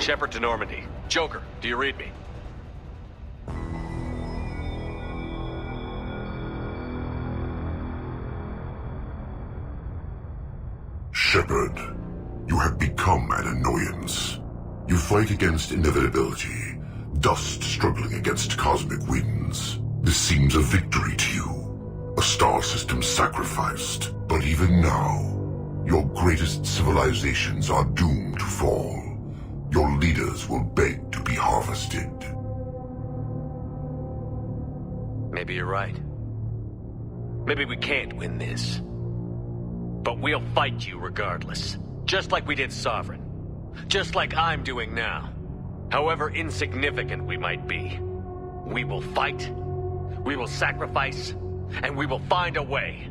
Shepard to Normandy. Joker, do you read me? Shepard, you have become an annoyance. You fight against inevitability, dust struggling against cosmic winds. This seems a victory to you, a star system sacrificed. But even now, your greatest civilizations are doomed to fall. Your leaders will beg to be harvested. Maybe you're right. Maybe we can't win this. But we'll fight you regardless. Just like we did Sovereign. Just like I'm doing now. However insignificant we might be. We will fight, we will sacrifice, and we will find a way.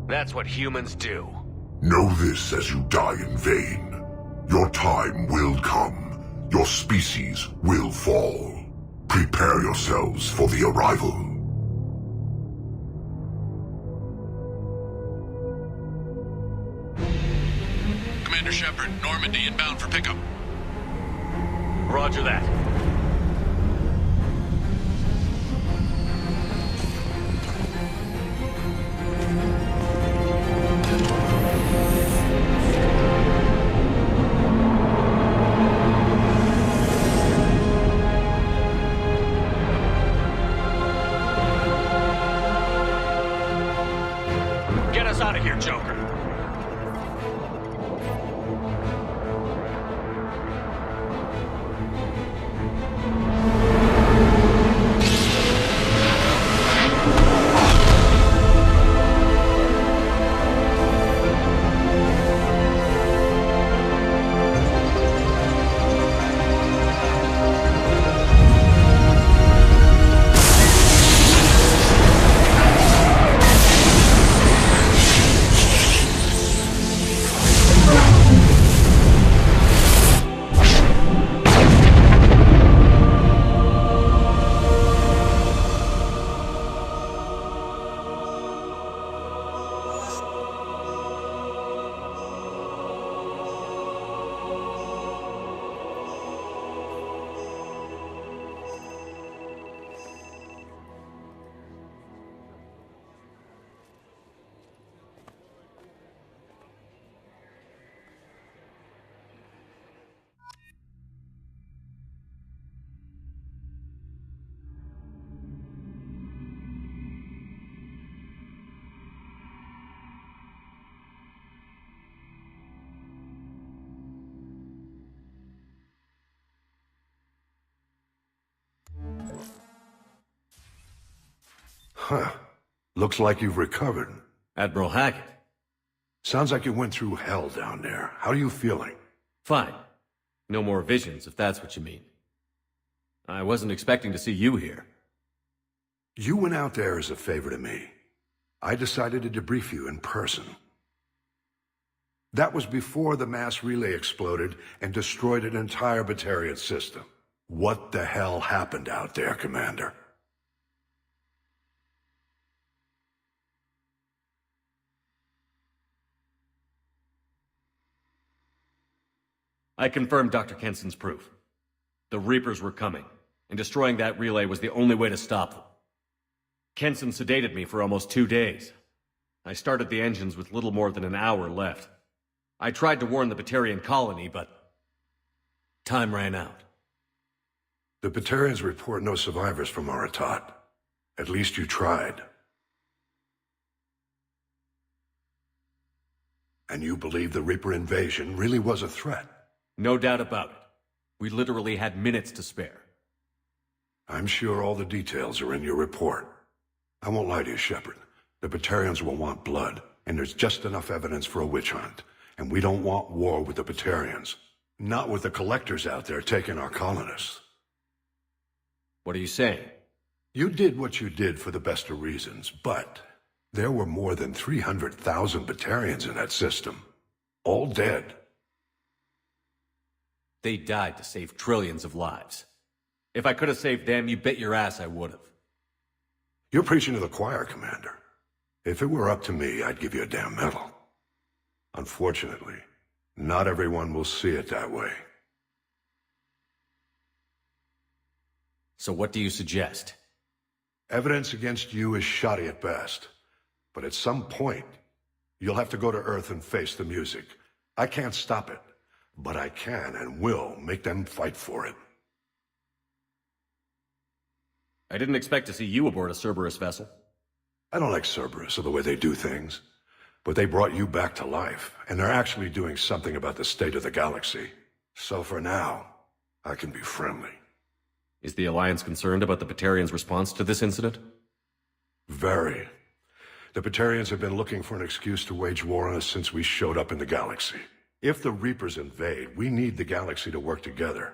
That's what humans do. Know this as you die in vain. Your time will come. Your species will fall. Prepare yourselves for the arrival. Commander Shepard, Normandy inbound for pickup. Roger that. Get us out of here, Joker. Huh. Looks like you've recovered. Admiral Hackett. Sounds like you went through hell down there. How are you feeling? Fine. No more visions, if that's what you mean. I wasn't expecting to see you here. You went out there as a favor to me. I decided to debrief you in person. That was before the mass relay exploded and destroyed an entire Batarian system. What the hell happened out there, Commander? I confirmed Dr. Kenson's proof. The Reapers were coming, and destroying that relay was the only way to stop them. Kenson sedated me for almost 2 days. I started the engines with little more than an hour left. I tried to warn the Batarian colony, but time ran out. The Batarians report no survivors from Aratat. At least you tried. And you believe the Reaper invasion really was a threat? No doubt about it. We literally had minutes to spare. I'm sure all the details are in your report. I won't lie to you, Shepard. The Batarians will want blood, and there's just enough evidence for a witch hunt. And we don't want war with the Batarians. Not with the collectors out there taking our colonists. What are you saying? You did what you did for the best of reasons, but there were more than 300,000 Batarians in that system. All dead. They died to save trillions of lives. If I could have saved them, you bet your ass I would have. You're preaching to the choir, Commander. If it were up to me, I'd give you a damn medal. Unfortunately, not everyone will see it that way. So what do you suggest? Evidence against you is shoddy at best. But at some point, you'll have to go to Earth and face the music. I can't stop it, but I can and will make them fight for it. I didn't expect to see you aboard a Cerberus vessel. I don't like Cerberus or the way they do things, but they brought you back to life, and they're actually doing something about the state of the galaxy. So for now, I can be friendly. Is the Alliance concerned about the Batarians' response to this incident? Very. The Batarians have been looking for an excuse to wage war on us since we showed up in the galaxy. If the Reapers invade, we need the galaxy to work together.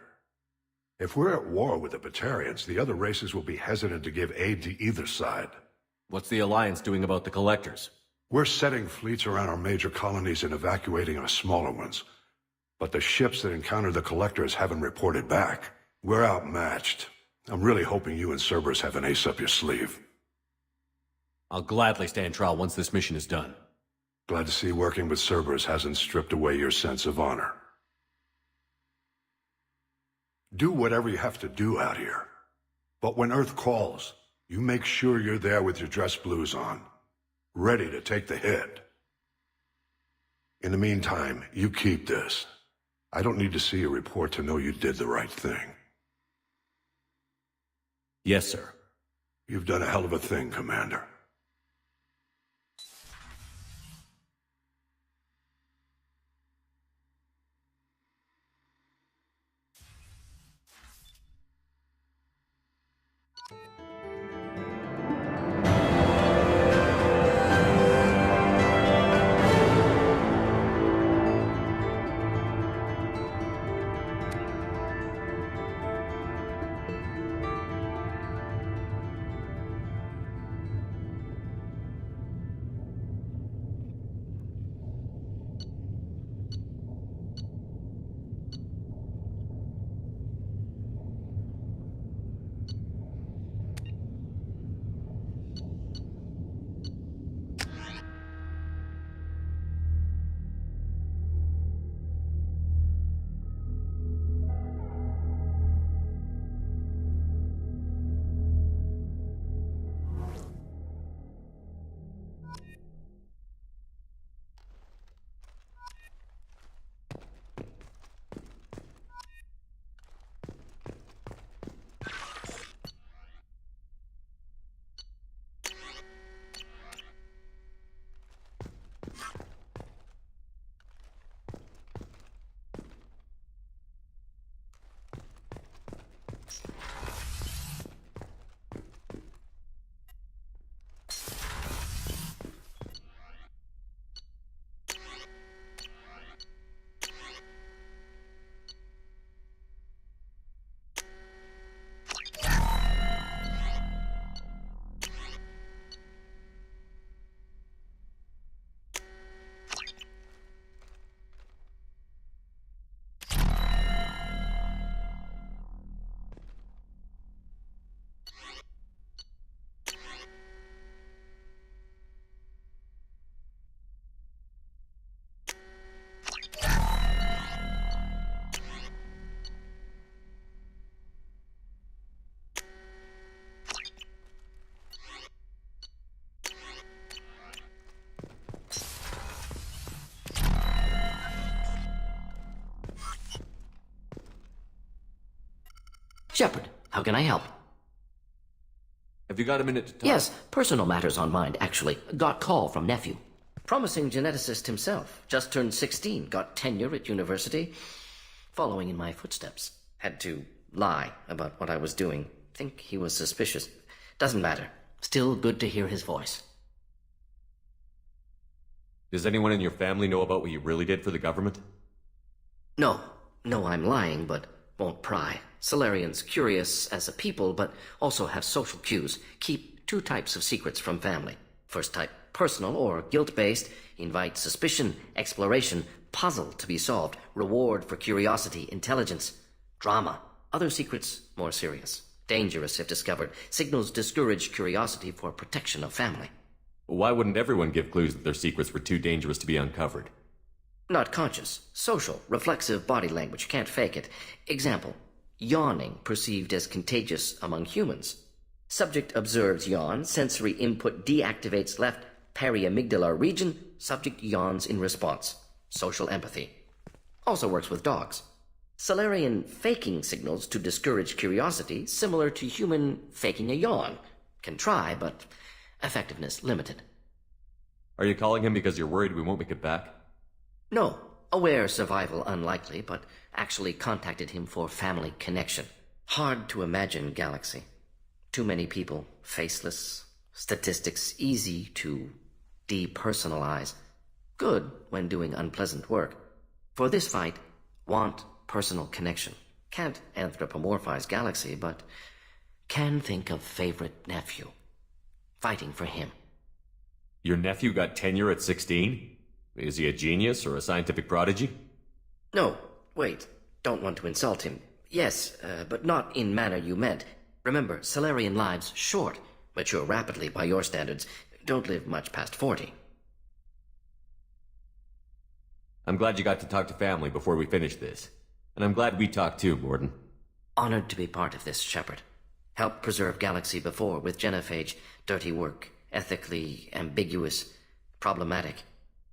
If we're at war with the Batarians, the other races will be hesitant to give aid to either side. What's the Alliance doing about the Collectors? We're setting fleets around our major colonies and evacuating our smaller ones. But the ships that encountered the Collectors haven't reported back. We're outmatched. I'm really hoping you and Cerberus have an ace up your sleeve. I'll gladly stand trial once this mission is done. Glad to see working with Cerberus hasn't stripped away your sense of honor. Do whatever you have to do out here. But when Earth calls, you make sure you're there with your dress blues on, ready to take the hit. In the meantime, you keep this. I don't need to see a report to know you did the right thing. Yes, sir. You've done a hell of a thing, Commander. Shepard, how can I help? Have you got a minute to talk? Yes, personal matters on mind, actually. Got call from nephew. Promising geneticist himself. Just turned 16, got tenure at university. Following in my footsteps. Had to lie about what I was doing. Think he was suspicious. Doesn't matter. Still good to hear his voice. Does anyone in your family know about what you really did for the government? No, I'm lying, but won't pry. Solarians curious as a people, but also have social cues. Keep two types of secrets from family. First type, personal or guilt-based. Invite suspicion, exploration, puzzle to be solved. Reward for curiosity, intelligence. Drama. Other secrets, more serious. Dangerous if discovered. Signals discourage curiosity for protection of family. Why wouldn't everyone give clues that their secrets were too dangerous to be uncovered? Not conscious. Social. Reflexive body language. Can't fake it. Example. Yawning perceived as contagious among humans. Subject observes yawn, sensory input deactivates left periamygdalar region, subject yawns in response. Social empathy. Also works with dogs. Salarian faking signals to discourage curiosity, similar to human faking a yawn. Can try, but effectiveness limited. Are you calling him because you're worried we won't make it back? No. Aware survival unlikely, but actually contacted him for family connection. Hard to imagine galaxy. Too many people, faceless, statistics easy to depersonalize. Good when doing unpleasant work. For this fight, want personal connection. Can't anthropomorphize galaxy, but can think of favorite nephew. Fighting for him. Your nephew got tenure at 16? Is he a genius or a scientific prodigy? No, wait. Don't want to insult him. Yes, but not in manner you meant. Remember, Salarian lives short. Mature rapidly by your standards. Don't live much past 40. I'm glad you got to talk to family before we finish this. And I'm glad we talked too, Gordon. Honored to be part of this, Shepard. Helped preserve Galaxy before with genophage. Dirty work. Ethically ambiguous. Problematic.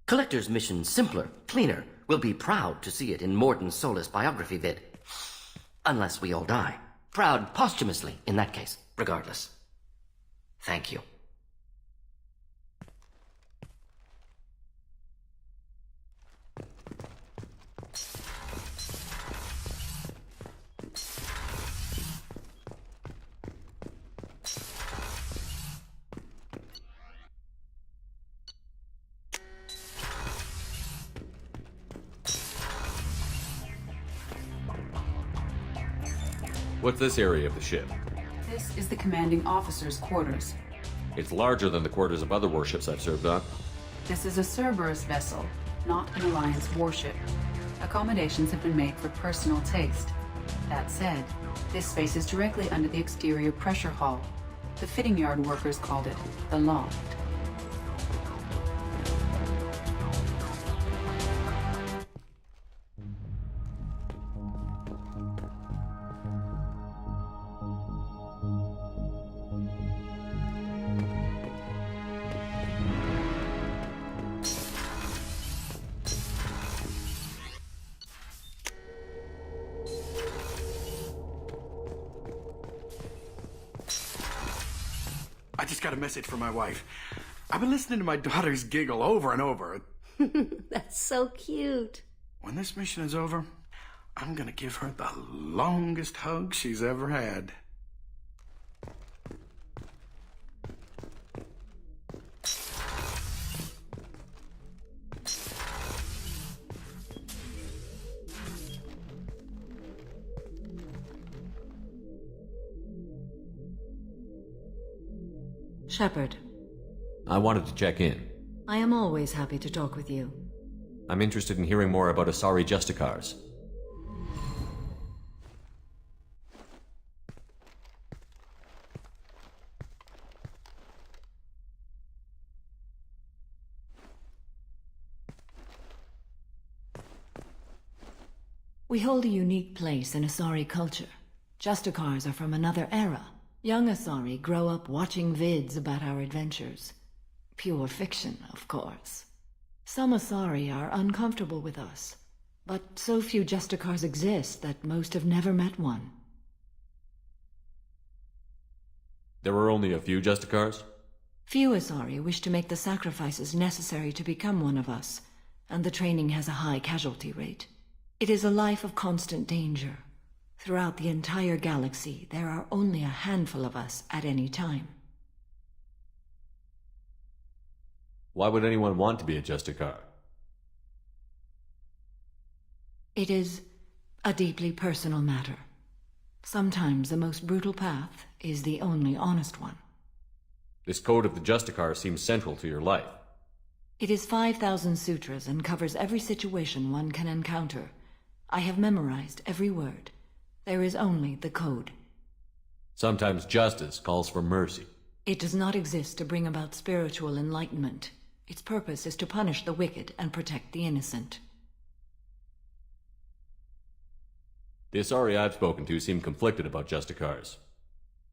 Collector's mission simpler, cleaner. We'll be proud to see it in Morden Solus biography vid. Unless we all die. Proud posthumously, in that case. Regardless. Thank you. What's this area of the ship? This is the commanding officer's quarters. It's larger than the quarters of other warships I've served on. This is a Cerberus vessel, not an Alliance warship. Accommodations have been made for personal taste. That said, this space is directly under the exterior pressure hull. The fitting yard workers called it the loft. I just got a message from my wife. I've been listening to my daughters giggle over and over. That's so cute. When this mission is over, I'm gonna give her the longest hug she's ever had. Shepard, I wanted to check in. I am always happy to talk with you. I'm interested in hearing more about Asari Justicars. We hold a unique place in Asari culture. Justicars are from another era. Young Asari grow up watching vids about our adventures. Pure fiction, of course. Some Asari are uncomfortable with us, but so few Justicars exist that most have never met one. There were only a few Justicars? Few Asari wish to make the sacrifices necessary to become one of us, and the training has a high casualty rate. It is a life of constant danger. Throughout the entire galaxy, there are only a handful of us at any time. Why would anyone want to be a Justicar? It is a deeply personal matter. Sometimes the most brutal path is the only honest one. This code of the Justicar seems central to your life. It is 5,000 sutras and covers every situation one can encounter. I have memorized every word. There is only the code. Sometimes justice calls for mercy. It does not exist to bring about spiritual enlightenment. Its purpose is to punish the wicked and protect the innocent. The Asari I've spoken to seem conflicted about Justicars.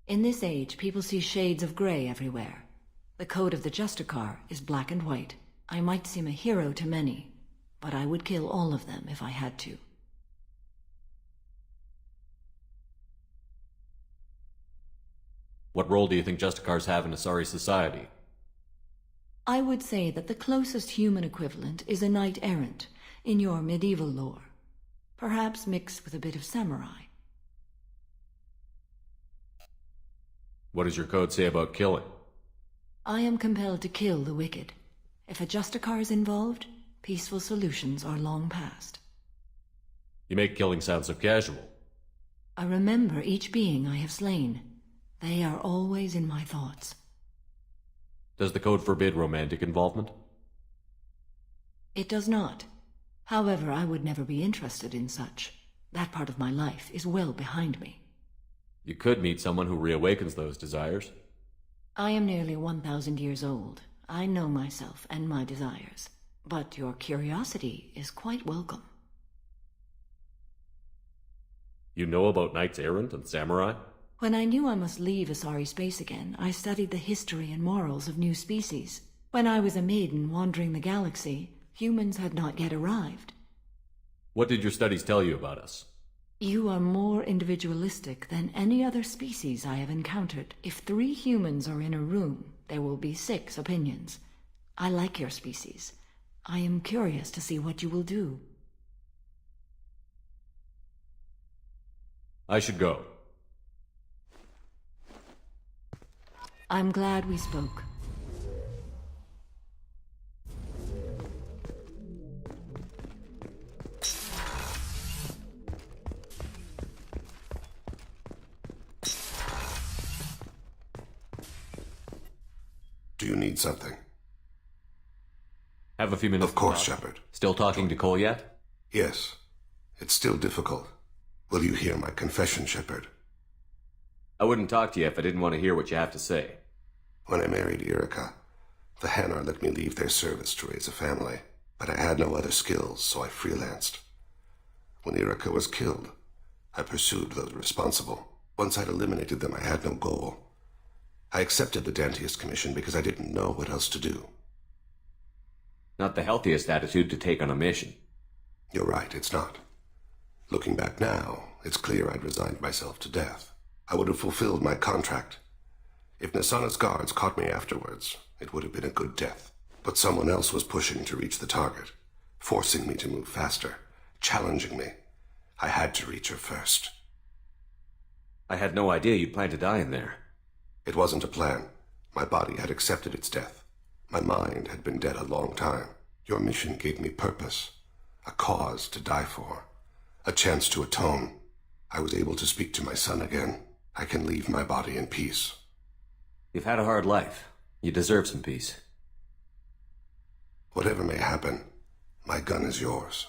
In this age, people see shades of gray everywhere. The code of the Justicar is black and white. I might seem a hero to many, but I would kill all of them if I had to. What role do you think Justicars have in Asari society? I would say that the closest human equivalent is a knight-errant in your medieval lore. Perhaps mixed with a bit of samurai. What does your code say about killing? I am compelled to kill the wicked. If a Justicar is involved, peaceful solutions are long past. You make killing sound so casual. I remember each being I have slain. They are always in my thoughts. Does the code forbid romantic involvement? It does not. However, I would never be interested in such. That part of my life is well behind me. You could meet someone who reawakens those desires. I am nearly 1,000 years old. I know myself and my desires. But your curiosity is quite welcome. You know about knights errant and samurai? When I knew I must leave Asari space again, I studied the history and morals of new species. When I was a maiden wandering the galaxy, humans had not yet arrived. What did your studies tell you about us? You are more individualistic than any other species I have encountered. If 3 humans are in a room, there will be 6 opinions. I like your species. I am curious to see what you will do. I should go. I'm glad we spoke. Do you need something? Have a few minutes. Of course, to talk. Shepard. Still talking to Cole yet? Yes. It's still difficult. Will you hear my confession, Shepard? I wouldn't talk to you if I didn't want to hear what you have to say. When I married Erica, the Hanar let me leave their service to raise a family, but I had no other skills, so I freelanced. When Erica was killed, I pursued those responsible. Once I'd eliminated them, I had no goal. I accepted the Dantiest commission because I didn't know what else to do. Not the healthiest attitude to take on a mission. You're right, it's not. Looking back now, it's clear I'd resigned myself to death. I would have fulfilled my contract. If Nasana's guards caught me afterwards, it would have been a good death. But someone else was pushing to reach the target, forcing me to move faster, challenging me. I had to reach her first. I had no idea you'd plan to die in there. It wasn't a plan. My body had accepted its death. My mind had been dead a long time. Your mission gave me purpose, a cause to die for, a chance to atone. I was able to speak to my son again. I can leave my body in peace. You've had a hard life. You deserve some peace. Whatever may happen, my gun is yours.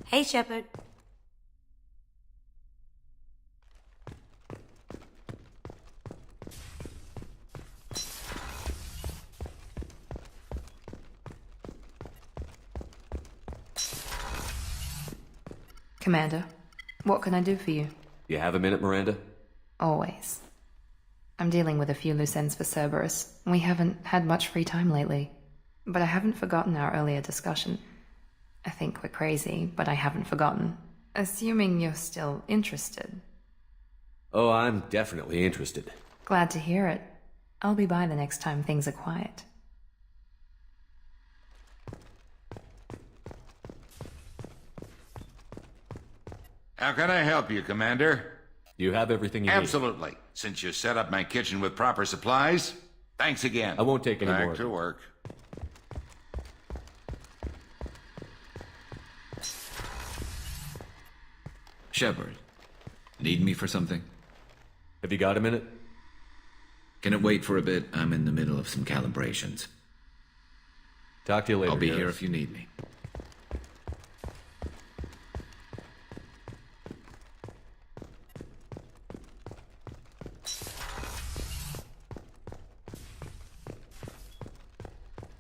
Hey, Shepard. Commander, what can I do for you? You have a minute, Miranda? Always. I'm dealing with a few loose ends for Cerberus. We haven't had much free time lately. But I haven't forgotten our earlier discussion. I think we're crazy, but I haven't forgotten. Assuming you're still interested. Oh, I'm definitely interested. Glad to hear it. I'll be by the next time things are quiet. How can I help you, Commander? You have everything you need. Absolutely. Since you set up my kitchen with proper supplies, thanks again. I won't take any more. Back to work. Shepard, need me for something? Have you got a minute? Can it wait for a bit? I'm in the middle of some calibrations. Talk to you later. I'll be Garrus. here if you need me.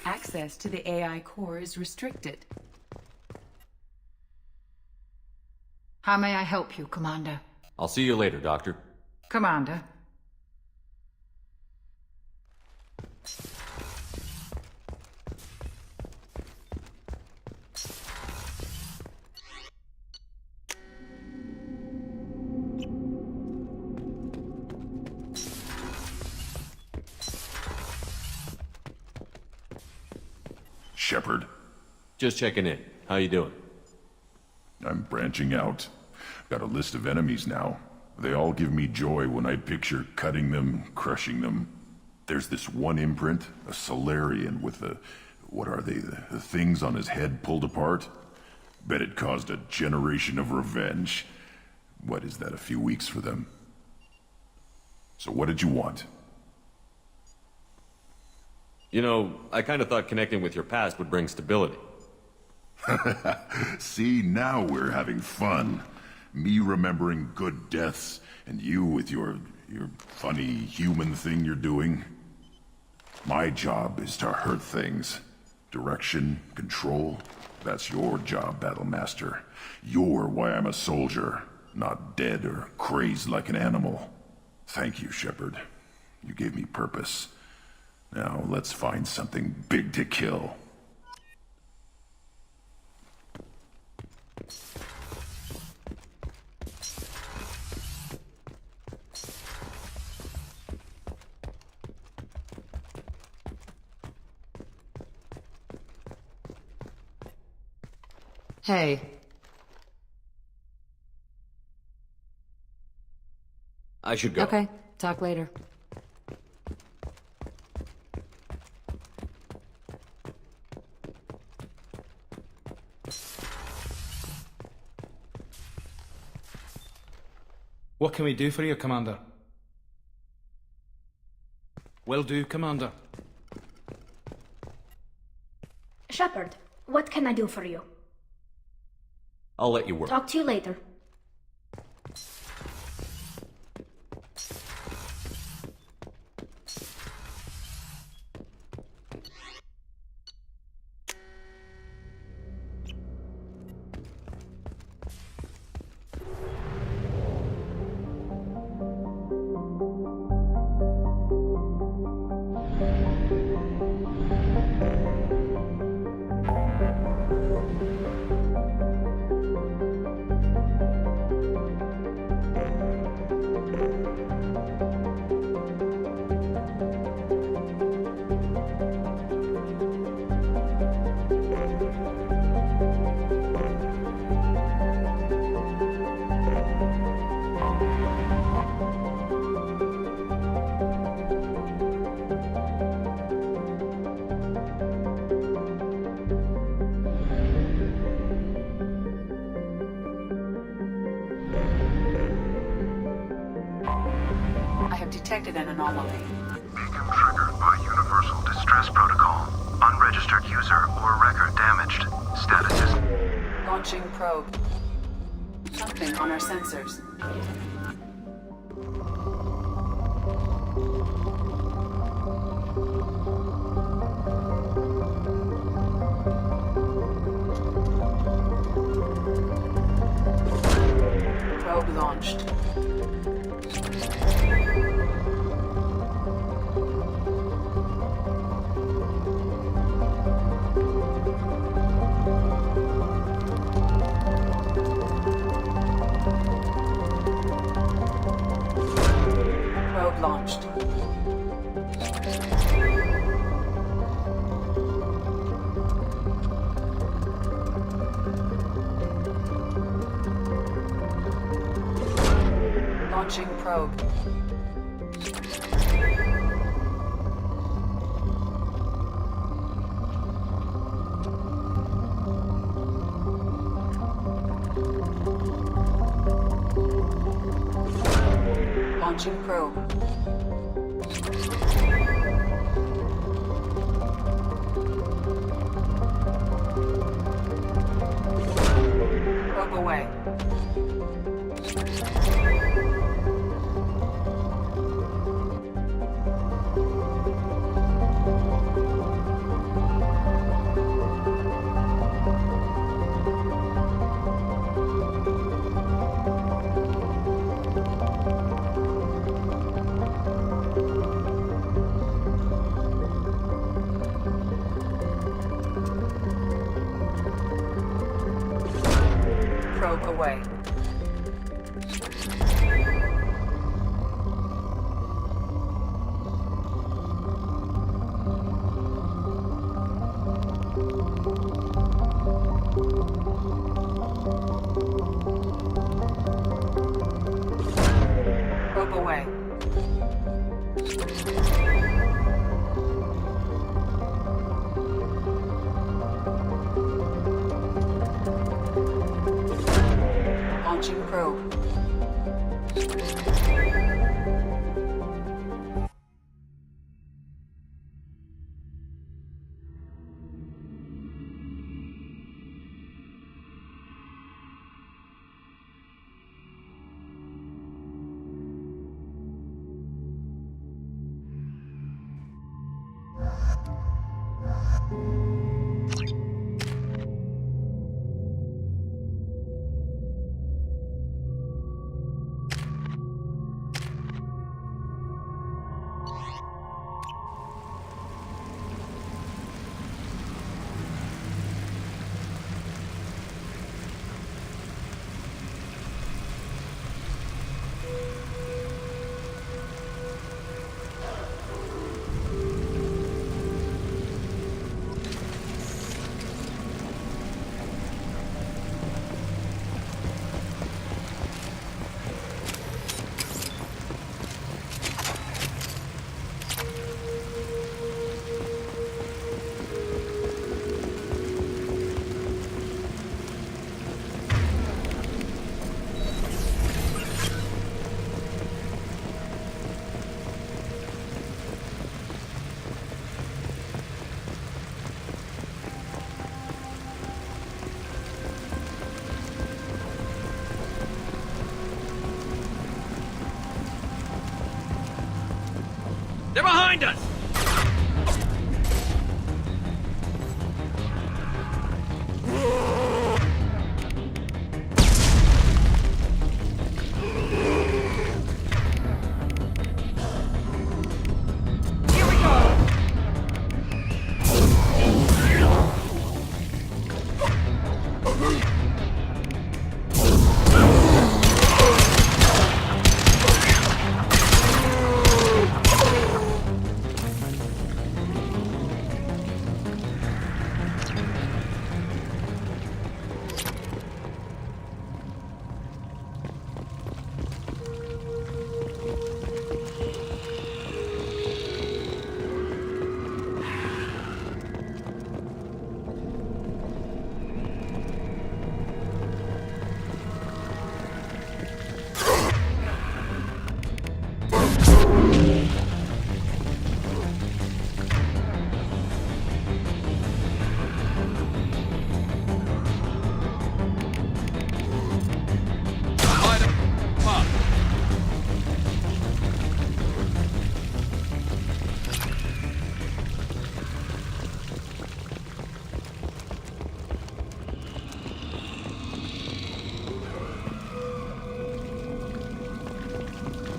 Access to the AI core is restricted. How may I help you, Commander? I'll see you later, Doctor. Commander. Shepard, Just checking in. How you doing? I'm branching out. Got a list of enemies now. They all give me joy when I picture cutting them, crushing them. There's this one imprint, a Solarian with the... what are they? The things on his head pulled apart? Bet it caused a generation of revenge. What is that, a few weeks for them? So what did you want? You know, I kind of thought connecting with your past would bring stability. See, now we're having fun. Me remembering good deaths, and you with your funny human thing you're doing. My job is to hurt things. Direction, control, that's your job, Battlemaster. You're why I'm a soldier, not dead or crazed like an animal. Thank you, Shepard. You gave me purpose. Now, let's find something big to kill. Hey. I should go. Okay, talk later. What can we do for you, Commander? Will do, Commander. Shepard, what can I do for you? I'll let you work. Talk to you later. Detected an anomaly. Beacon triggered by Universal Distress Protocol. Unregistered user or record damaged. Status is... Launching probe. Something on our sensors. Probe launched. Launched. Launching probe. Launching probe. Probe away. Probe away. Probe away. Launching probe. They're behind us!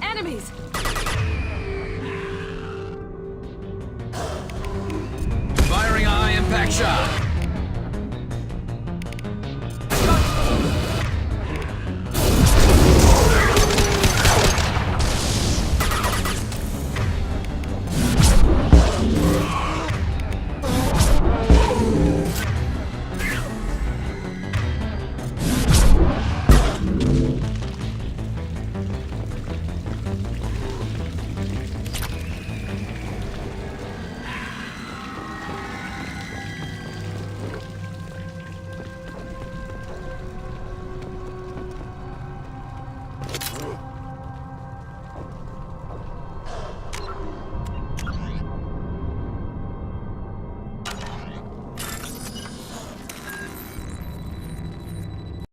Enemies! Firing a high impact shot.